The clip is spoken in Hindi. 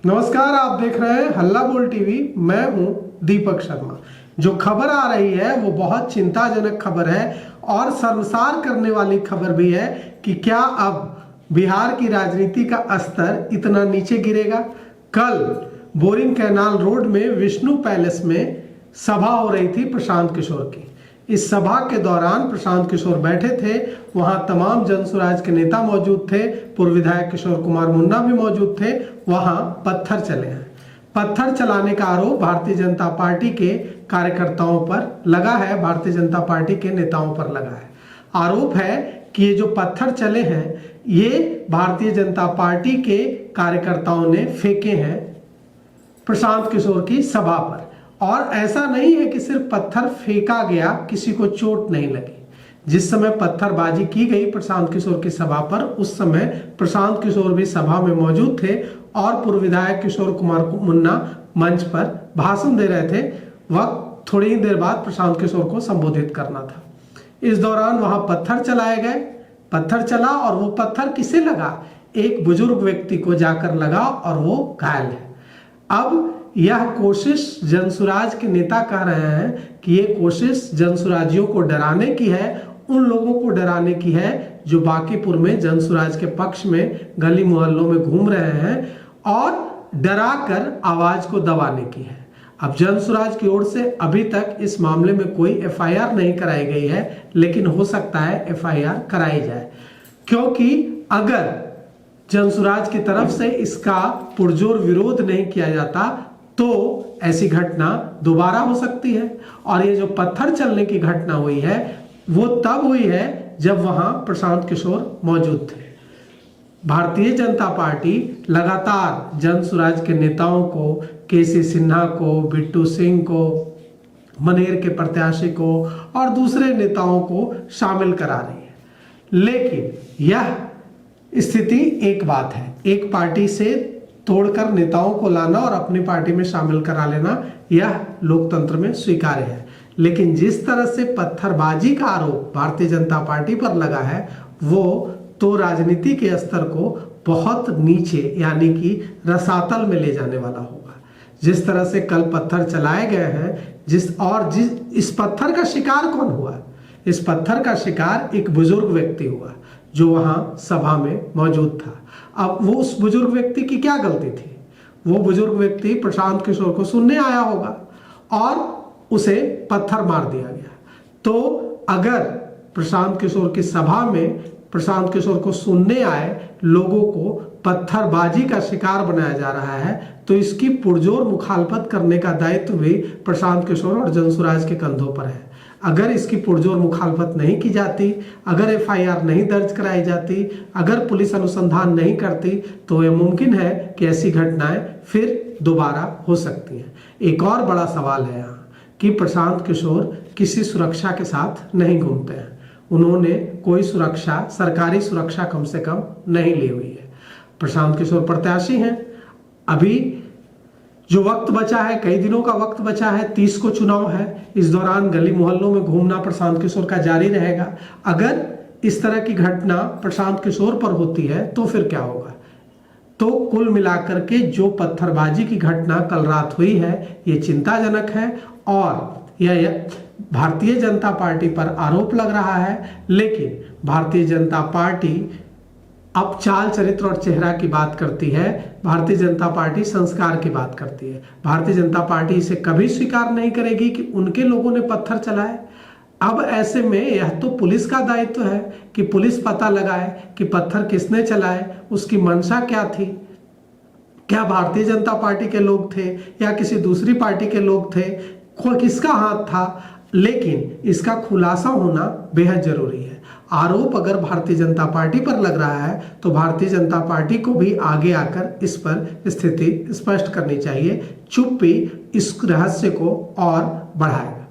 नमस्कार, आप देख रहे हैं हल्ला बोल टीवी। मैं हूं दीपक शर्मा। जो खबर आ रही है वो बहुत चिंताजनक खबर है और शर्मसार करने वाली खबर भी है कि क्या अब बिहार की राजनीति का स्तर इतना नीचे गिरेगा। कल बोरिंग कैनाल रोड में विष्णु पैलेस में सभा हो रही थी प्रशांत किशोर की। इस सभा के दौरान प्रशांत किशोर बैठे थे, वहां तमाम जनसुराज के नेता मौजूद थे, पूर्व विधायक किशोर कुमार मुन्ना भी मौजूद थे। वहां पत्थर चले हैं। पत्थर चलाने का आरोप भारतीय जनता पार्टी के कार्यकर्ताओं पर लगा है, भारतीय जनता पार्टी के नेताओं पर लगा है। आरोप है कि ये जो पत्थर चले हैं ये भारतीय जनता पार्टी के कार्यकर्ताओं ने फेंके हैं प्रशांत किशोर की सभा पर। और ऐसा नहीं है कि सिर्फ पत्थर फेंका गया, किसी को चोट नहीं लगी। जिस समय पत्थरबाजी की गई प्रशांत किशोर की सभा पर, उस समय प्रशांत किशोर भी सभा में मौजूद थे और पूर्व विधायक किशोर कुमार मुन्ना मंच पर भाषण दे रहे थे। वक्त थोड़ी ही देर बाद प्रशांत किशोर को संबोधित करना था। इस दौरान वहां पत्थर चलाए गए। पत्थर चला और वो पत्थर किसे लगा? एक बुजुर्ग व्यक्ति को जाकर लगा और वो घायल है। अब यह कोशिश जनसुराज के नेता कह रहे हैं कि ये कोशिश जनसुराजियों को डराने की है, उन लोगों को डराने की है जो बांकीपुर में जनसुराज के पक्ष में गली मोहल्लों में घूम रहे हैं और डरा कर आवाज को दबाने की है। अब जनसुराज की ओर से अभी तक इस मामले में कोई एफआईआर नहीं कराई गई है, लेकिन हो सकता है एफआईआर कराई जाए, क्योंकि अगर जनसुराज की तरफ से इसका पुरजोर विरोध नहीं किया जाता तो ऐसी घटना दोबारा हो सकती है। और ये जो पत्थर चलने की घटना हुई है वो तब हुई है जब वहां प्रशांत किशोर मौजूद थे। भारतीय जनता पार्टी लगातार जनसुराज के नेताओं को, केसी सिन्हा को, बिट्टू सिंह को, मनेर के प्रत्याशी को और दूसरे नेताओं को शामिल करा रही है। लेकिन यह स्थिति एक बात है, एक पार्टी से तोड़कर नेताओं को लाना और अपनी पार्टी में शामिल करा लेना, यह लोकतंत्र में स्वीकार्य है। लेकिन जिस तरह से पत्थरबाजी का आरोप भारतीय जनता पार्टी पर लगा है वो तो राजनीति के स्तर को बहुत नीचे यानी कि रसातल में ले जाने वाला होगा। जिस तरह से कल पत्थर चलाए गए हैं, इस पत्थर का शिकार कौन हुआ? इस पत्थर का शिकार एक बुजुर्ग व्यक्ति हुआ जो वहां सभा में मौजूद था। अब वो उस बुजुर्ग व्यक्ति की क्या गलती थी? वो बुजुर्ग व्यक्ति प्रशांत किशोर को सुनने आया होगा और उसे पत्थर मार दिया गया। तो अगर प्रशांत किशोर की सभा में प्रशांत किशोर को सुनने आए लोगों को पत्थरबाजी का शिकार बनाया जा रहा है तो इसकी पुरजोर मुखालफत करने का दायित्व भी प्रशांत किशोर और जनसुराज के कंधों पर है। अगर इसकी पुरजोर मुखालफत नहीं की जाती, अगर एफआईआर नहीं दर्ज कराई जाती, अगर पुलिस अनुसंधान नहीं करती तो यह मुमकिन है कि ऐसी घटनाएं फिर दोबारा हो सकती हैं। एक और बड़ा सवाल है यहाँ कि प्रशांत किशोर किसी सुरक्षा के साथ नहीं घूमते हैं। उन्होंने कोई सुरक्षा, सरकारी सुरक्षा कम से कम नहीं ली हुई है। प्रशांत किशोर प्रत्याशी हैं। अभी जो वक्त बचा है, कई दिनों का वक्त बचा है, 30 को चुनाव है। इस दौरान गली मोहल्लों में घूमना प्रशांत किशोर का जारी रहेगा। अगर इस तरह की घटना प्रशांत किशोर पर होती है तो फिर क्या होगा? तो कुल मिलाकर के जो पत्थरबाजी की घटना कल रात हुई है ये चिंताजनक है और यह भारतीय जनता पार्टी पर आरोप लग रहा है। लेकिन भारतीय जनता पार्टी अब चाल, चरित्र और चेहरा की बात करती है। भारतीय जनता पार्टी संस्कार की बात करती है। भारतीय जनता पार्टी इसे कभी स्वीकार नहीं करेगी कि उनके लोगों ने पत्थर चलाए। अब ऐसे में यह तो पुलिस का दायित्व है कि पुलिस पता लगाए कि पत्थर किसने चलाए, उसकी मंशा क्या थी, क्या भारतीय जनता पार्टी के लोग थे या किसी दूसरी पार्टी के लोग थे, किसका हाथ था। लेकिन इसका खुलासा होना बेहद जरूरी है। आरोप अगर भारतीय जनता पार्टी पर लग रहा है तो भारतीय जनता पार्टी को भी आगे आकर इस पर स्थिति स्पष्ट करनी चाहिए। चुप्पी इस रहस्य को और बढ़ाएगा।